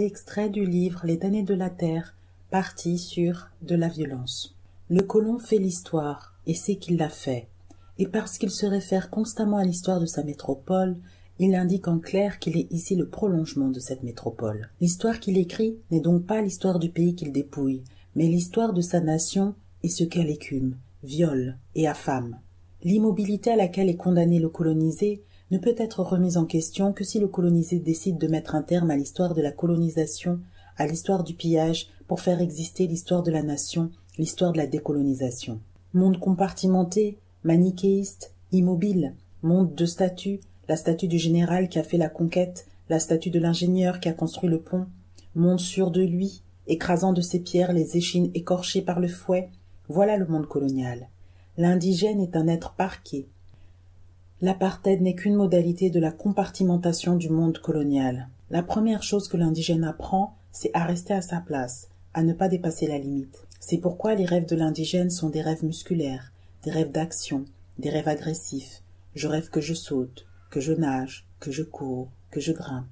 Extrait du livre Les damnés de la terre, partie sur de la violence. Le colon fait l'histoire, et sait qu'il l'a fait. Et parce qu'il se réfère constamment à l'histoire de sa métropole, il indique en clair qu'il est ici le prolongement de cette métropole. L'histoire qu'il écrit n'est donc pas l'histoire du pays qu'il dépouille, mais l'histoire de sa nation et ce qu'elle écume, viole et affame. L'immobilité à laquelle est condamné le colonisé ne peut être remise en question que si le colonisé décide de mettre un terme à l'histoire de la colonisation, à l'histoire du pillage, pour faire exister l'histoire de la nation, l'histoire de la décolonisation. Monde compartimenté, manichéiste, immobile, monde de statuts, la statue du général qui a fait la conquête, la statue de l'ingénieur qui a construit le pont, monde sûr de lui, écrasant de ses pierres les échines écorchées par le fouet, voilà le monde colonial. L'indigène est un être parqué. L'apartheid n'est qu'une modalité de la compartimentation du monde colonial. La première chose que l'indigène apprend, c'est à rester à sa place, à ne pas dépasser la limite. C'est pourquoi les rêves de l'indigène sont des rêves musculaires, des rêves d'action, des rêves agressifs. Je rêve que je saute, que je nage, que je cours, que je grimpe.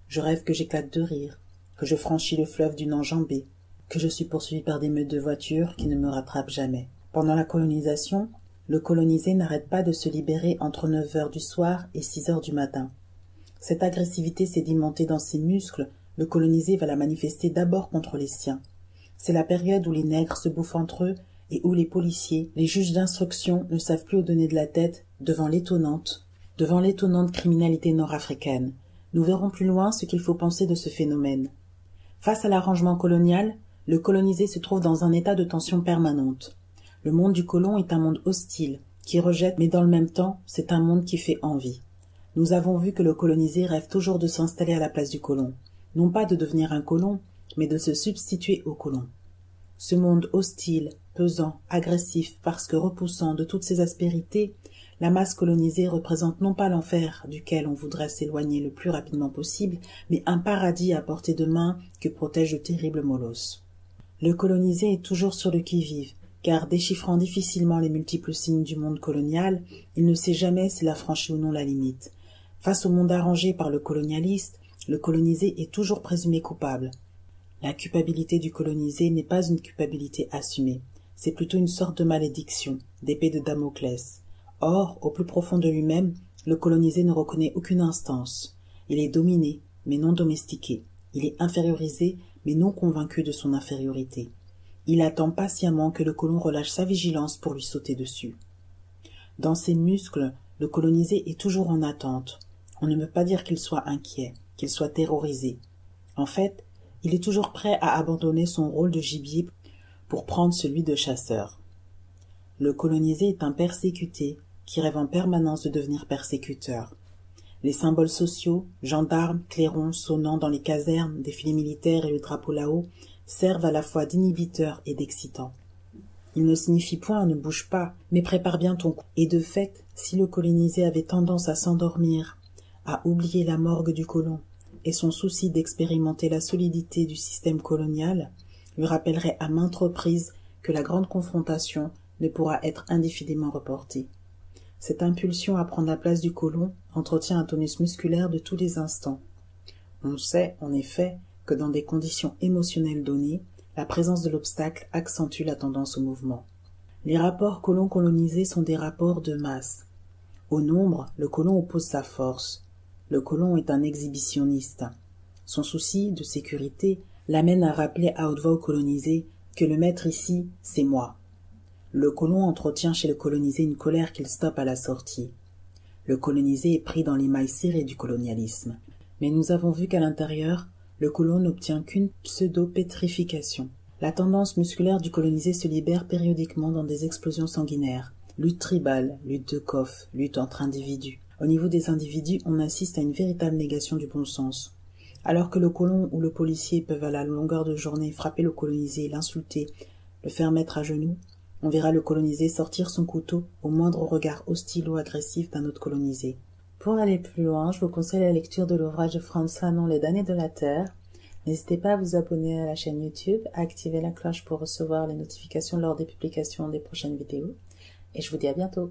Je rêve que j'éclate de rire, que je franchis le fleuve d'une enjambée, que je suis poursuivi par des meutes de voitures qui ne me rattrapent jamais. Pendant la colonisation, le colonisé n'arrête pas de se libérer entre 9 heures du soir et 6 heures du matin. Cette agressivité sédimentée dans ses muscles, le colonisé va la manifester d'abord contre les siens. C'est la période où les nègres se bouffent entre eux et où les policiers, les juges d'instruction ne savent plus où donner de la tête devant l'étonnante criminalité nord-africaine. Nous verrons plus loin ce qu'il faut penser de ce phénomène. Face à l'arrangement colonial, le colonisé se trouve dans un état de tension permanente. Le monde du colon est un monde hostile, qui rejette, mais dans le même temps, c'est un monde qui fait envie. Nous avons vu que le colonisé rêve toujours de s'installer à la place du colon, non pas de devenir un colon, mais de se substituer au colon. Ce monde hostile, pesant, agressif, parce que repoussant de toutes ses aspérités, la masse colonisée représente non pas l'enfer duquel on voudrait s'éloigner le plus rapidement possible, mais un paradis à portée de main que protège le terrible molosse. Le colonisé est toujours sur le qui-vive, car déchiffrant difficilement les multiples signes du monde colonial, il ne sait jamais s'il a franchi ou non la limite. Face au monde arrangé par le colonialiste, le colonisé est toujours présumé coupable. La culpabilité du colonisé n'est pas une culpabilité assumée, c'est plutôt une sorte de malédiction, d'épée de Damoclès. Or, au plus profond de lui-même, le colonisé ne reconnaît aucune instance. Il est dominé, mais non domestiqué. Il est infériorisé, mais non convaincu de son infériorité. Il attend patiemment que le colon relâche sa vigilance pour lui sauter dessus. Dans ses muscles, le colonisé est toujours en attente. On ne peut pas dire qu'il soit inquiet, qu'il soit terrorisé. En fait, il est toujours prêt à abandonner son rôle de gibier pour prendre celui de chasseur. Le colonisé est un persécuté qui rêve en permanence de devenir persécuteur. Les symboles sociaux, gendarmes, clairons sonnant dans les casernes, défilés militaires et le drapeau là-haut, servent à la fois d'inhibiteurs et d'excitants. Ils ne signifient point « ne bouge pas », mais prépare bien ton coup. Et de fait, si le colonisé avait tendance à s'endormir, à oublier la morgue du colon, et son souci d'expérimenter la solidité du système colonial, lui rappellerait à maintes reprises que la grande confrontation ne pourra être indéfiniment reportée. Cette impulsion à prendre la place du colon entretient un tonus musculaire de tous les instants. On sait, en effet, que dans des conditions émotionnelles données, la présence de l'obstacle accentue la tendance au mouvement. Les rapports colon-colonisé sont des rapports de masse. Au nombre, le colon oppose sa force. Le colon est un exhibitionniste. Son souci de sécurité l'amène à rappeler à haute voix au colonisé que le maître ici, c'est moi. Le colon entretient chez le colonisé une colère qu'il stoppe à la sortie. Le colonisé est pris dans les mailles serrées du colonialisme. Mais nous avons vu qu'à l'intérieur, le colon n'obtient qu'une pseudo-pétrification. La tendance musculaire du colonisé se libère périodiquement dans des explosions sanguinaires. Lutte tribale, lutte de coffre, lutte entre individus. Au niveau des individus, on assiste à une véritable négation du bon sens. Alors que le colon ou le policier peuvent à la longueur de journée frapper le colonisé, l'insulter, le faire mettre à genoux, on verra le colonisé sortir son couteau au moindre regard hostile ou agressif d'un autre colonisé. Pour aller plus loin, je vous conseille la lecture de l'ouvrage de Frantz Fanon, Les damnés de la terre. N'hésitez pas à vous abonner à la chaîne YouTube, à activer la cloche pour recevoir les notifications lors des publications des prochaines vidéos. Et je vous dis à bientôt.